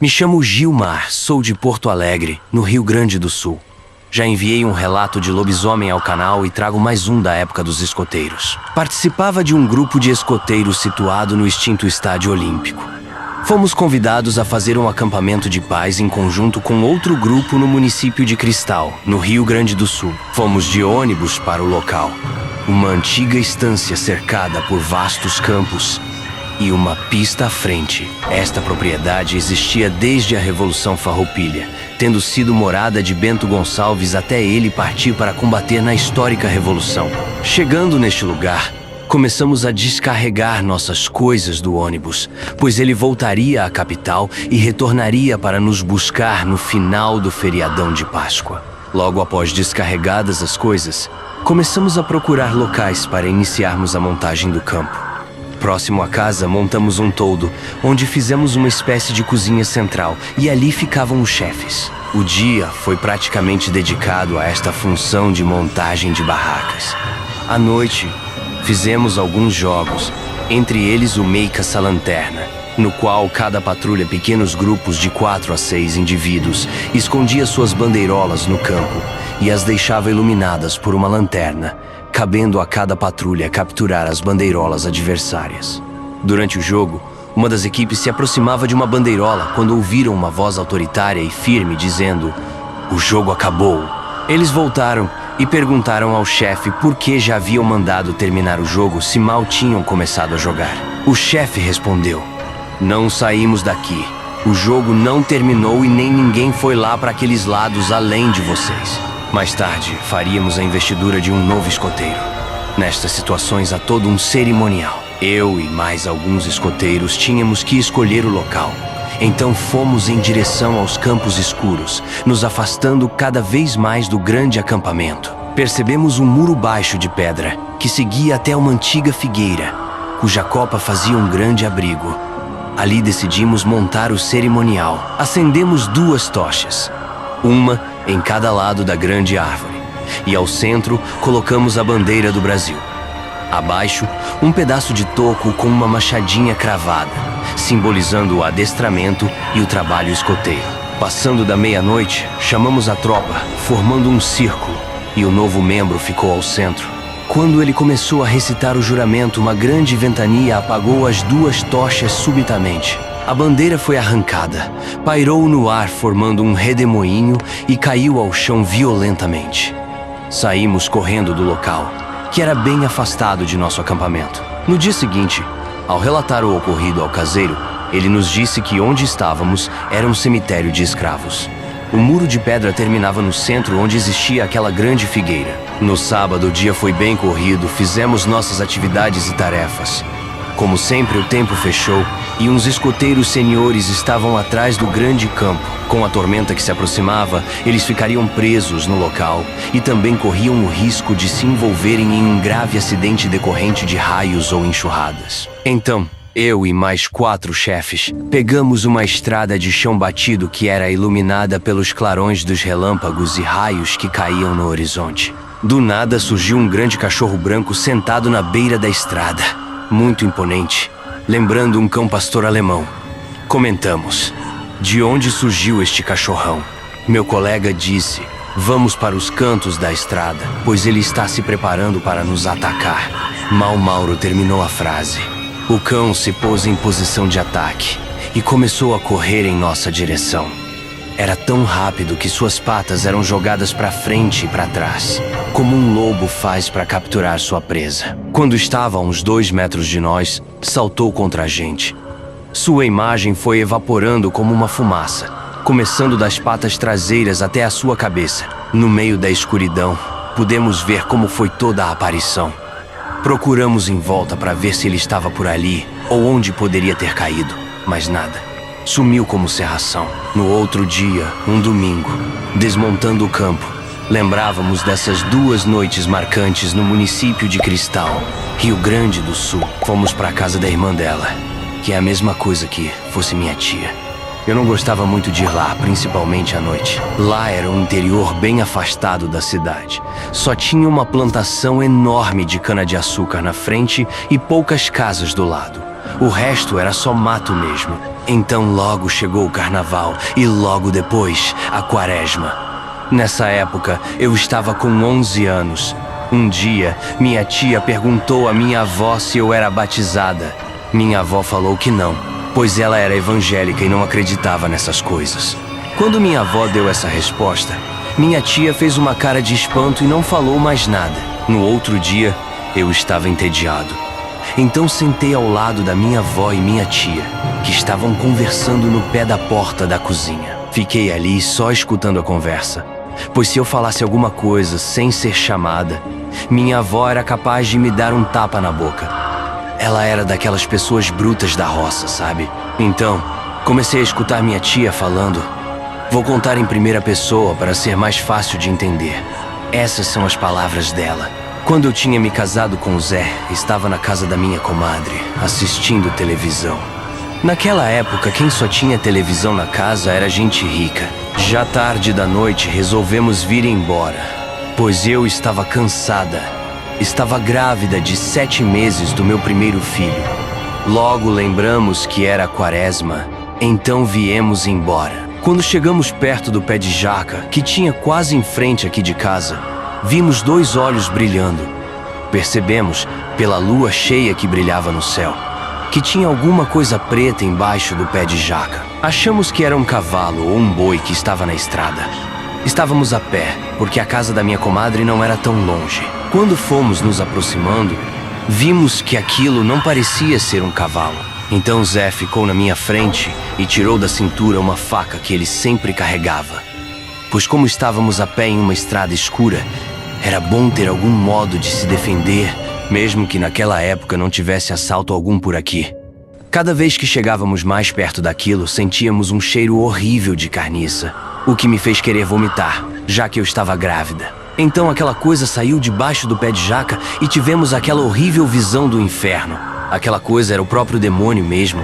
Me chamo Gilmar, sou de Porto Alegre, no Rio Grande do Sul. Já enviei um relato de lobisomem ao canal e trago mais um da época dos escoteiros. Participava de um grupo de escoteiros situado no extinto Estádio Olímpico. Fomos convidados a fazer um acampamento de paz em conjunto com outro grupo no município de Cristal, no Rio Grande do Sul. Fomos de ônibus para o local. Uma antiga estância cercada por vastos campos e uma pista à frente. Esta propriedade existia desde a Revolução Farroupilha, tendo sido morada de Bento Gonçalves até ele partir para combater na histórica Revolução. Chegando neste lugar, começamos a descarregar nossas coisas do ônibus, pois ele voltaria à capital e retornaria para nos buscar no final do feriadão de Páscoa. Logo após descarregadas as coisas, começamos a procurar locais para iniciarmos a montagem do campo. Próximo à casa, montamos um toldo, onde fizemos uma espécie de cozinha central, e ali ficavam os chefes. O dia foi praticamente dedicado a esta função de montagem de barracas. À noite, fizemos alguns jogos, entre eles o Meia Caça-Lanterna, no qual cada patrulha, pequenos grupos de 4 a 6 indivíduos, escondia suas bandeirolas no campo e as deixava iluminadas por uma lanterna, cabendo a cada patrulha capturar as bandeirolas adversárias. Durante o jogo, uma das equipes se aproximava de uma bandeirola quando ouviram uma voz autoritária e firme dizendo: "O jogo acabou." Eles voltaram e perguntaram ao chefe por que já haviam mandado terminar o jogo se mal tinham começado a jogar. O chefe respondeu: "Não saímos daqui. O jogo não terminou e nem ninguém foi lá para aqueles lados além de vocês." Mais tarde, faríamos a investidura de um novo escoteiro. Nestas situações há todo um cerimonial. Eu e mais alguns escoteiros tínhamos que escolher o local. Então fomos em direção aos campos escuros, nos afastando cada vez mais do grande acampamento. Percebemos um muro baixo de pedra que seguia até uma antiga figueira, cuja copa fazia um grande abrigo. Ali decidimos montar o cerimonial. Acendemos 2 tochas, uma em cada lado da grande árvore, e ao centro colocamos a bandeira do Brasil. Abaixo, um pedaço de toco com uma machadinha cravada, simbolizando o adestramento e o trabalho escoteiro. Passando da meia-noite, chamamos a tropa, formando um círculo, e o novo membro ficou ao centro. Quando ele começou a recitar o juramento, uma grande ventania apagou as 2 tochas subitamente. A bandeira foi arrancada, pairou no ar formando um redemoinho e caiu ao chão violentamente. Saímos correndo do local, que era bem afastado de nosso acampamento. No dia seguinte, ao relatar o ocorrido ao caseiro, ele nos disse que onde estávamos era um cemitério de escravos. O muro de pedra terminava no centro, onde existia aquela grande figueira. No sábado, o dia foi bem corrido, fizemos nossas atividades e tarefas. Como sempre, o tempo fechou e uns escoteiros seniores estavam atrás do grande campo. Com a tormenta que se aproximava, eles ficariam presos no local e também corriam o risco de se envolverem em um grave acidente decorrente de raios ou enxurradas. Então, eu e mais 4 chefes pegamos uma estrada de chão batido que era iluminada pelos clarões dos relâmpagos e raios que caíam no horizonte. Do nada surgiu um grande cachorro branco sentado na beira da estrada, muito imponente, lembrando um cão pastor alemão. Comentamos: "De onde surgiu este cachorrão?" Meu colega disse: "Vamos para os cantos da estrada, pois ele está se preparando para nos atacar." Mal Mauro terminou a frase. O cão se pôs em posição de ataque e começou a correr em nossa direção. Era tão rápido que suas patas eram jogadas para frente e para trás, como um lobo faz para capturar sua presa. Quando estava a uns 2 metros de nós, saltou contra a gente. Sua imagem foi evaporando como uma fumaça, começando das patas traseiras até a sua cabeça. No meio da escuridão, pudemos ver como foi toda a aparição. Procuramos em volta para ver se ele estava por ali ou onde poderia ter caído, mas nada. Sumiu como cerração. No outro dia, um domingo, desmontando o campo, lembrávamos dessas 2 noites marcantes no município de Cristal, Rio Grande do Sul. Fomos para a casa da irmã dela, que é a mesma coisa que fosse minha tia. Eu não gostava muito de ir lá, principalmente à noite. Lá era um interior bem afastado da cidade. Só tinha uma plantação enorme de cana-de-açúcar na frente e poucas casas do lado. O resto era só mato mesmo. Então logo chegou o carnaval e logo depois a quaresma. Nessa época eu estava com 11 anos. Um dia, minha tia perguntou à minha avó se eu era batizada. Minha avó falou que não, pois ela era evangélica e não acreditava nessas coisas. Quando minha avó deu essa resposta, minha tia fez uma cara de espanto e não falou mais nada. No outro dia, eu estava entediado. Então sentei ao lado da minha avó e minha tia, que estavam conversando no pé da porta da cozinha. Fiquei ali só escutando a conversa, pois se eu falasse alguma coisa sem ser chamada, minha avó era capaz de me dar um tapa na boca. Ela era daquelas pessoas brutas da roça, sabe? Então, comecei a escutar minha tia falando. Vou contar em primeira pessoa para ser mais fácil de entender. Essas são as palavras dela. Quando eu tinha me casado com o Zé, estava na casa da minha comadre, assistindo televisão. Naquela época, quem só tinha televisão na casa era gente rica. Já tarde da noite, resolvemos vir embora, pois eu estava cansada. Estava grávida de 7 meses do meu primeiro filho. Logo lembramos que era a quaresma, então viemos embora. Quando chegamos perto do pé de jaca, que tinha quase em frente aqui de casa, vimos 2 olhos brilhando. Percebemos, pela lua cheia que brilhava no céu, que tinha alguma coisa preta embaixo do pé de jaca. Achamos que era um cavalo ou um boi que estava na estrada. Estávamos a pé, porque a casa da minha comadre não era tão longe. Quando fomos nos aproximando, vimos que aquilo não parecia ser um cavalo. Então Zé ficou na minha frente e tirou da cintura uma faca que ele sempre carregava. Pois como estávamos a pé em uma estrada escura, era bom ter algum modo de se defender, mesmo que naquela época não tivesse assalto algum por aqui. Cada vez que chegávamos mais perto daquilo, sentíamos um cheiro horrível de carniça, o que me fez querer vomitar, já que eu estava grávida. Então aquela coisa saiu debaixo do pé de jaca e tivemos aquela horrível visão do inferno. Aquela coisa era o próprio demônio mesmo.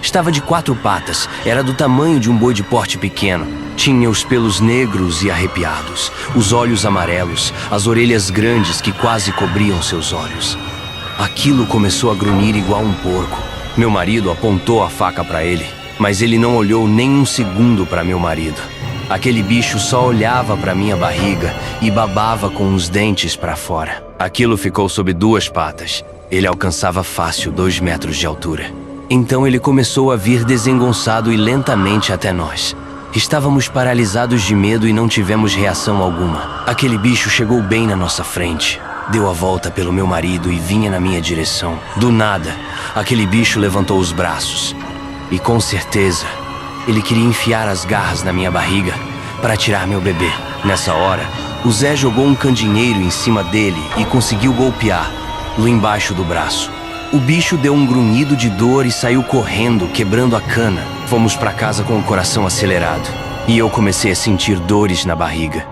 Estava de 4 patas, era do tamanho de um boi de porte pequeno. Tinha os pelos negros e arrepiados, os olhos amarelos, as orelhas grandes que quase cobriam seus olhos. Aquilo começou a grunhir igual um porco. Meu marido apontou a faca para ele, mas ele não olhou nem um segundo para meu marido. Aquele bicho só olhava para minha barriga e babava com os dentes para fora. Aquilo ficou sob 2 patas. Ele alcançava fácil 2 metros de altura. Então ele começou a vir desengonçado e lentamente até nós. Estávamos paralisados de medo e não tivemos reação alguma. Aquele bicho chegou bem na nossa frente. Deu a volta pelo meu marido e vinha na minha direção. Do nada, aquele bicho levantou os braços. E com certeza, ele queria enfiar as garras na minha barriga para tirar meu bebê. Nessa hora, o Zé jogou um candinheiro em cima dele e conseguiu golpeá-lo embaixo do braço. O bicho deu um grunhido de dor e saiu correndo, quebrando a cana. Fomos para casa com o coração acelerado e eu comecei a sentir dores na barriga.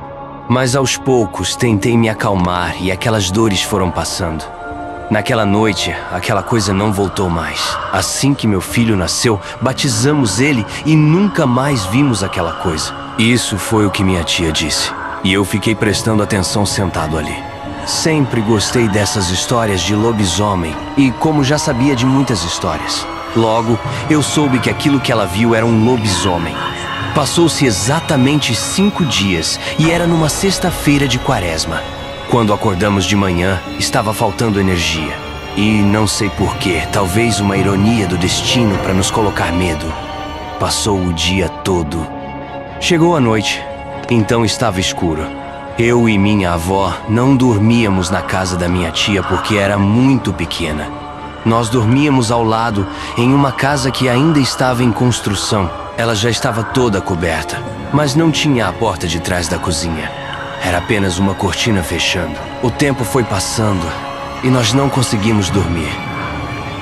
Mas aos poucos tentei me acalmar e aquelas dores foram passando. Naquela noite, aquela coisa não voltou mais. Assim que meu filho nasceu, batizamos ele e nunca mais vimos aquela coisa. Isso foi o que minha tia disse. E eu fiquei prestando atenção sentado ali. Sempre gostei dessas histórias de lobisomem e como já sabia de muitas histórias. Logo, eu soube que aquilo que ela viu era um lobisomem. Passou-se exatamente 5 dias e era numa sexta-feira de quaresma. Quando acordamos de manhã, estava faltando energia. E não sei porquê, talvez uma ironia do destino para nos colocar medo. Passou o dia todo. Chegou a noite, então estava escuro. Eu e minha avó não dormíamos na casa da minha tia porque era muito pequena. Nós dormíamos ao lado em uma casa que ainda estava em construção. Ela já estava toda coberta, mas não tinha a porta de trás da cozinha. Era apenas uma cortina fechando. O tempo foi passando e nós não conseguimos dormir.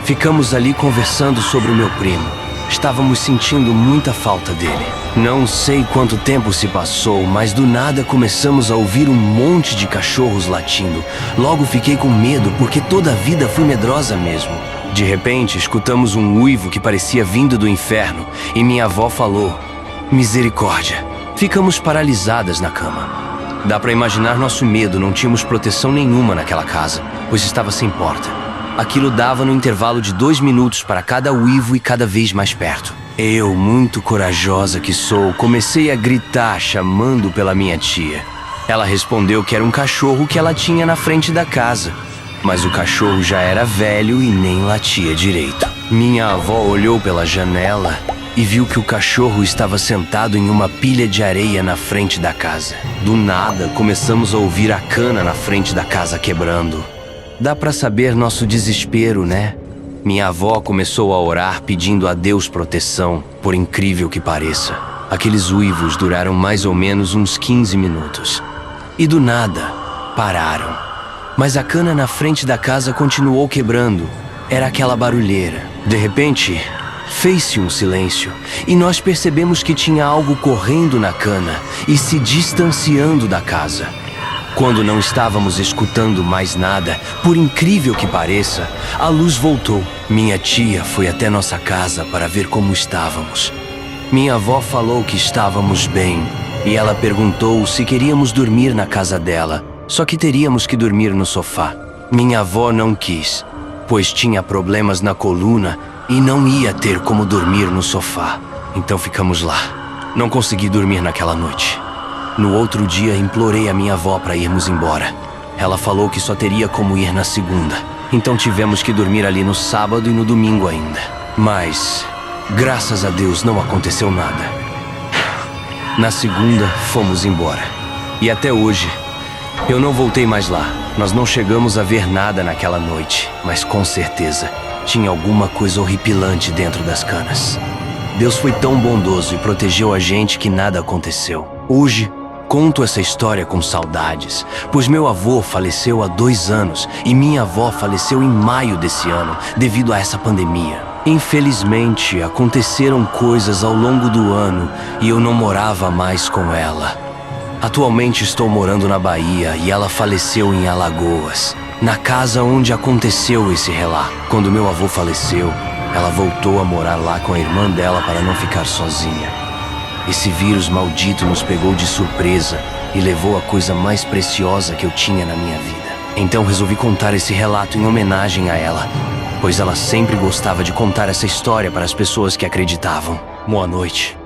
Ficamos ali conversando sobre o meu primo. Estávamos sentindo muita falta dele. Não sei quanto tempo se passou, mas do nada começamos a ouvir um monte de cachorros latindo. Logo fiquei com medo, porque toda a vida fui medrosa mesmo. De repente, escutamos um uivo que parecia vindo do inferno e minha avó falou: "Misericórdia!" Ficamos paralisadas na cama. Dá pra imaginar nosso medo, não tínhamos proteção nenhuma naquela casa, pois estava sem porta. Aquilo dava no intervalo de 2 minutos para cada uivo e cada vez mais perto. Eu, muito corajosa que sou, comecei a gritar chamando pela minha tia. Ela respondeu que era um cachorro que ela tinha na frente da casa. Mas o cachorro já era velho e nem latia direito. Minha avó olhou pela janela e viu que o cachorro estava sentado em uma pilha de areia na frente da casa. Do nada, começamos a ouvir a cana na frente da casa quebrando. Dá pra saber nosso desespero, né? Minha avó começou a orar pedindo a Deus proteção, por incrível que pareça. Aqueles uivos duraram mais ou menos uns 15 minutos. E do nada, pararam. Mas a cana na frente da casa continuou quebrando. Era aquela barulheira. De repente, fez-se um silêncio e nós percebemos que tinha algo correndo na cana e se distanciando da casa. Quando não estávamos escutando mais nada, por incrível que pareça, a luz voltou. Minha tia foi até nossa casa para ver como estávamos. Minha avó falou que estávamos bem e ela perguntou se queríamos dormir na casa dela, só que teríamos que dormir no sofá. Minha avó não quis, pois tinha problemas na coluna e não ia ter como dormir no sofá. Então ficamos lá. Não consegui dormir naquela noite. No outro dia, implorei a minha avó para irmos embora. Ela falou que só teria como ir na segunda. Então tivemos que dormir ali no sábado e no domingo ainda. Mas, graças a Deus, não aconteceu nada. Na segunda, fomos embora. E até hoje, eu não voltei mais lá. Nós não chegamos a ver nada naquela noite, mas com certeza tinha alguma coisa horripilante dentro das canas. Deus foi tão bondoso e protegeu a gente que nada aconteceu. Hoje, conto essa história com saudades, pois meu avô faleceu há 2 anos e minha avó faleceu em maio desse ano, devido a essa pandemia. Infelizmente, aconteceram coisas ao longo do ano e eu não morava mais com ela. Atualmente estou morando na Bahia e ela faleceu em Alagoas, na casa onde aconteceu esse relato. Quando meu avô faleceu, ela voltou a morar lá com a irmã dela para não ficar sozinha. Esse vírus maldito nos pegou de surpresa e levou a coisa mais preciosa que eu tinha na minha vida. Então resolvi contar esse relato em homenagem a ela, pois ela sempre gostava de contar essa história para as pessoas que acreditavam. Boa noite.